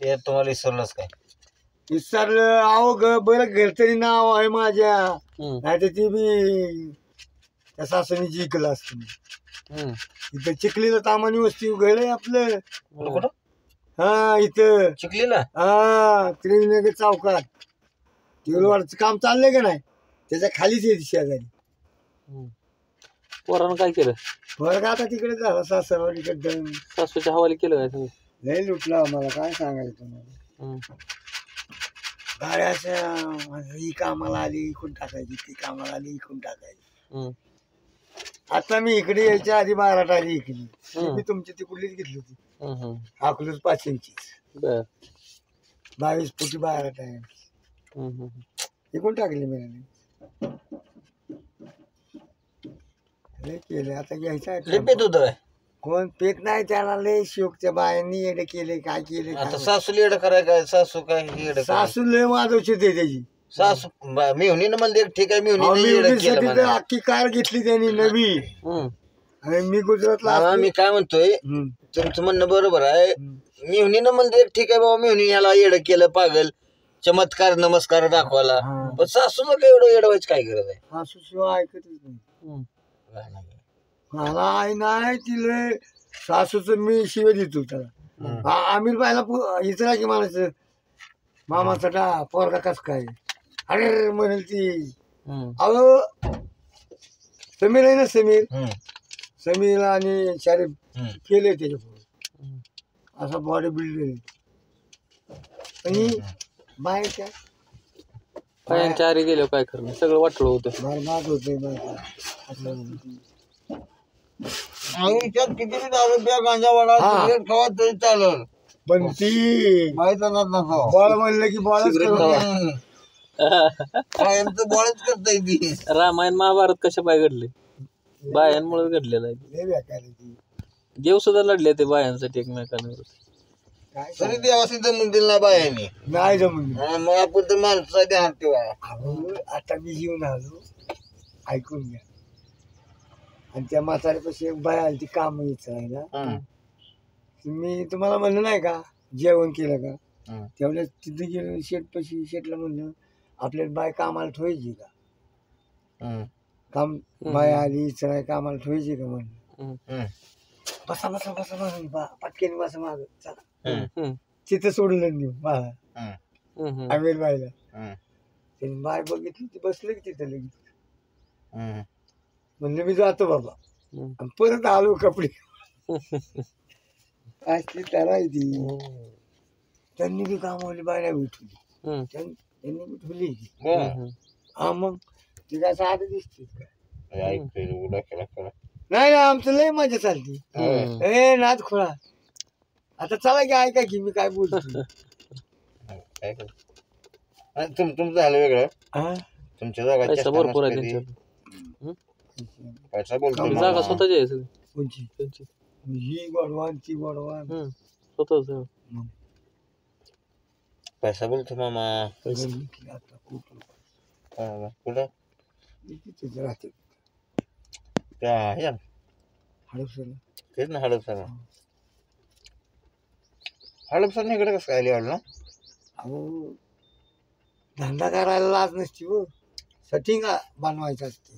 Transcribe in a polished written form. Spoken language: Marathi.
ते तुम्हाला विसरलंच काय? विसरलं अहो बरं घरतरी नाव आहे माझ्या, नाही तर ती बी त्या सासरी जिंकलं असतं. इथं चिखलीला तामानी वस्ती उघडलंय आपलं. कुठं? हा इथं चिखलीला? हा त्रिवेणीनगर चौकात टिवलवाडचं काम चाललंय का नाही, त्याच्या खालीच येते शेजारी. पोरानं काय केलं? वर्ग आता तिकडे झाला सासरवाडीकडे. सासूच्या हवाली केलं काय तुम्ही? लय लुटला आम्हाला, काय सांगायचं तुम्हाला. गाड्याच्या ही कामाला आली इकून टाकायची, ती कामाला आली इकून टाकायची. आता मी इकडे यायच्या आधी 12 आली इकडे. मी तुमची ती कुठलीच घेतली होती, अकलूज 5 इंची 22 फुटी 12 आहे. इकून टाकली मी. लय केले आता घ्यायचं. पेत होत कोण पेत नाही त्याला, लय शोकच्या बायांनी येडे केले, काय केले. आता सासू येडं कराय काय? सासू काय येडं? सासू लय माधवची ते त्याची सासू मिळून म्हणले ठीक आहे, मिळून अख्खी कार घेतली त्यांनी नवी. आणि मी गुजरातला. मी काय म्हणतोय, तुमचं म्हणणं बरोबर आहे. मिळून म्हणले ठीक आहे बाबा, मिळून याला येडं केलं, पागल चमत्कार नमस्कार दाखवायला. पण सासूचं काय एवढं येडं व्हायचं काय गरज आहे? सासू शिवाय ऐकतच नाही. मला आई नाही तिला सासूच मी शिवे देतो त्याला. आमिर बायला इचरा की म्हणायचं मामाचा पोरगा कस काय, अरे म्हणेल ती. अहो समीर आहे ना, समीर आणि शारीफ केले त्याच्यापुढे, असा बॉडी बिल्डर. आणि बाहेरच्या पायांच्या आरी गेलो काय करणं, सगळं वाटलं होतं. बरबाद होते. किती गांजा वाडा खावा तरी चालेल, पण ती बॉल म्हणलं की बॉलच बॉलच करता येते. रामायण महाभारत कशा पाय घडले? बायांमुळे घडलेलं आहे. देव सुद्धा लढले ते बायांसाठी एकमेकांवर. तरी देवाशी जमून दिलं ना बायाने, नाही जमून. मग आपण तर माणसासाठी हात ठेवा. आता मी येऊन आलो, ऐकून घ्या. आणि त्या म्हाताऱ्यापाशी एक बाय आली, ती काम यायचं आहे ना. मी तुम्हाला म्हणलं नाही का जेवण केलं का, तेवढ्या तिथे गेलो शेटपाशी. शेटला म्हणलं आपल्याला बाय कामाला ठेवायची का, काम बाय आली चढाय कामाला ठेवायची का म्हणलं. बसा बसा बसा म्हणून पटकेने बसा माग चला. तिथं सोडलं नेऊ मला आमिर बायला. त्याने बाय बघितली, ती बसले की तिथं लगेच. म्हणलं मी जातो बाबा. परत आलो कपडे असली त्याला ती. त्यांनी बी कामावली बायला भेटवली, त्यांनी बी ठेवली. हा मग ती काय साधं दिसते काय? नाही आमचं लय मजा चालती. ए नाद खोळा. आता चला की ऐका की मी काय बोलतो. तुमचं झालं वेगळं, तुमच्या जागा भरपूर आहे त्यांच्यात. जागा स्वतःची आहे सगळी. कोणची? ही गोडवान ती गोडवान स्वतःच. पैसा बोलतो मामा. कुठं राहते त्या हडपसरला. तेच ना, हडपसर. हडपसर इकडे कसं काय वाढलं? अहो धंदा करायला लाज नसती हो, सेटिंग बनवायचं असते.